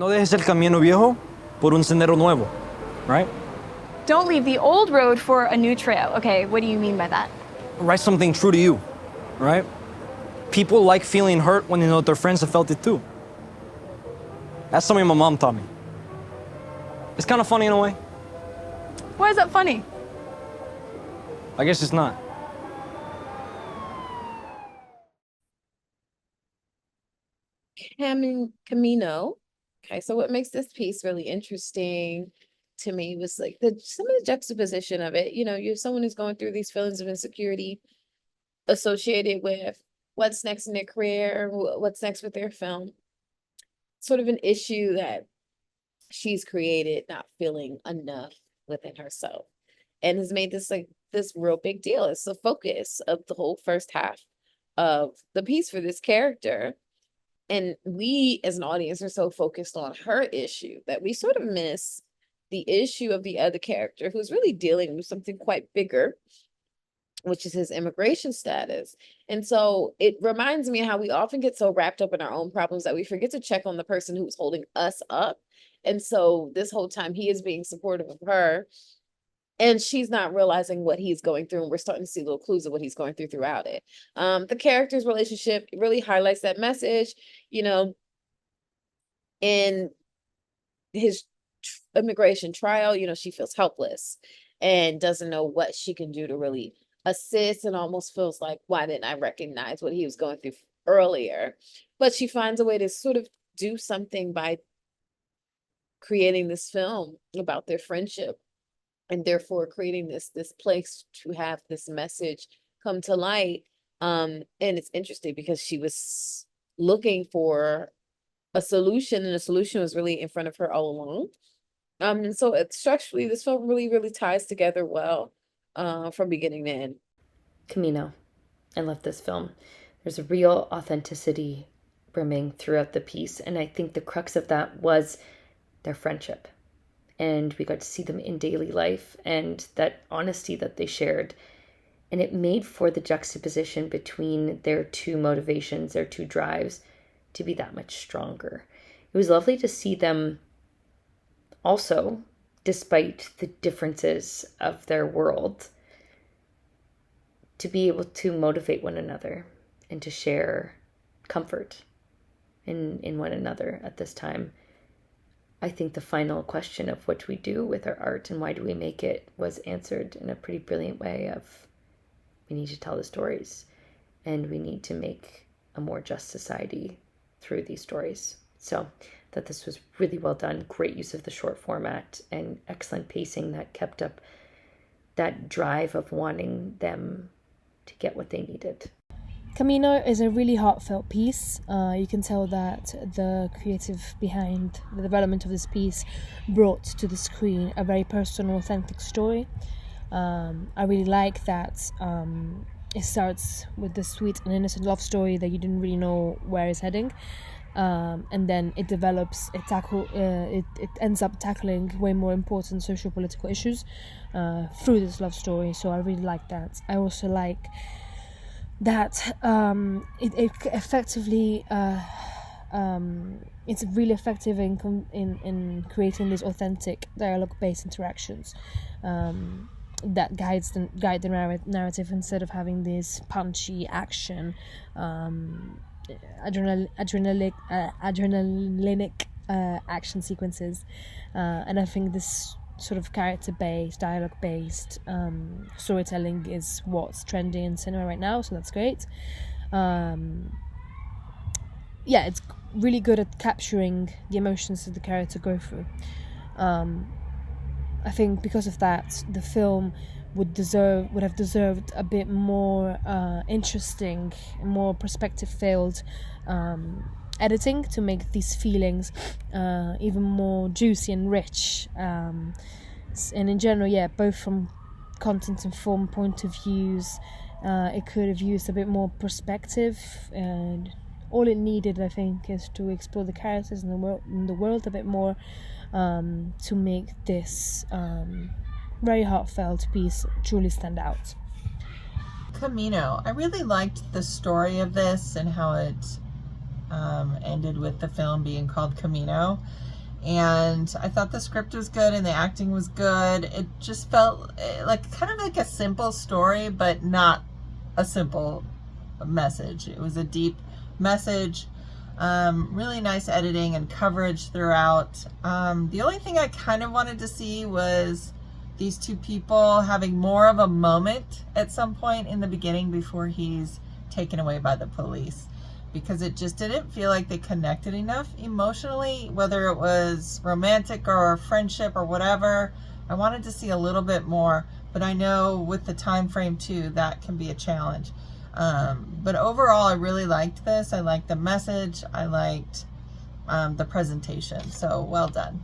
No dejes el camino viejo por un sendero nuevo, right? Don't leave the old road for a new trail. Okay, what do you mean by that? Write something true to you, right? People like feeling hurt when they know their friends have felt it too. That's something my mom taught me. It's kind of funny in a way. Why is that funny? I guess it's not. Camino. Okay, so what makes this piece really interesting to me was like some of the juxtaposition of it. You know, you're someone who's going through these feelings of insecurity associated with what's next in their career, what's next with their film. Sort of an issue that she's created, not feeling enough within herself, and has made this like this real big deal. It's the focus of the whole first half of the piece for this character. And we as an audience are so focused on her issue that we sort of miss the issue of the other character who's really dealing with something quite bigger, which is his immigration status. And so it reminds me how we often get so wrapped up in our own problems that we forget to check on the person who's holding us up. And so this whole time he is being supportive of her, and she's not realizing what he's going through, and we're starting to see little clues of what he's going through throughout it. The characters' relationship really highlights that message, you know, in his immigration trial, you know, she feels helpless and doesn't know what she can do to really assist, and almost feels like, why didn't I recognize what he was going through earlier? But she finds a way to sort of do something by creating this film about their friendship, and therefore creating this place to have this message come to light. And it's interesting because she was looking for a solution, and the solution was really in front of her all along. And so structurally, this film really, really ties together well, from beginning to end. Camino. I love this film. There's a real authenticity brimming throughout the piece, and I think the crux of that was their friendship. And we got to see them in daily life and that honesty that they shared. And it made for the juxtaposition between their two motivations, their two drives, to be that much stronger. It was lovely to see them also, despite the differences of their world, to be able to motivate one another and to share comfort in one another at this time. I think the final question of what we do with our art and why do we make it was answered in a pretty brilliant way of, we need to tell the stories and we need to make a more just society through these stories. So that this was really well done, great use of the short format and excellent pacing that kept up that drive of wanting them to get what they needed. Camino is a really heartfelt piece. You can tell that the creative behind the development of this piece brought to the screen a very personal, authentic story. I really like that it starts with the sweet and innocent love story that you didn't really know where it's heading. And then it develops, it ends up tackling way more important social political issues through this love story. So I really like that. I also like that it effectively it's really effective in creating these authentic dialogue-based interactions that guide the narrative instead of having this punchy action adrenalinic action sequences, and I think this sort of character-based, dialogue-based storytelling is what's trending in cinema right now, so that's great. It's really good at capturing the emotions that the character go through. I think because of that, the film would have deserved a bit more interesting, more perspective-filled editing to make these feelings even more juicy and rich. And in general, both from content and form point of views, it could have used a bit more perspective, and all it needed, I think, is to explore the characters in the world a bit more, to make this very heartfelt piece truly stand out. Camino. I really liked the story of this and how it ended with the film being called Camino. And I thought the script was good and the acting was good. It just felt like kind of like a simple story, but not a simple message. It was a deep message. Really nice editing and coverage throughout. The only thing I kind of wanted to see was these two people having more of a moment at some point in the beginning before he's taken away by the police, because it just didn't feel like they connected enough emotionally, whether it was romantic or friendship or whatever. I wanted to see a little bit more, but I know with the time frame too, that can be a challenge. But overall, I really liked this. I liked the message. I liked the presentation. So well done.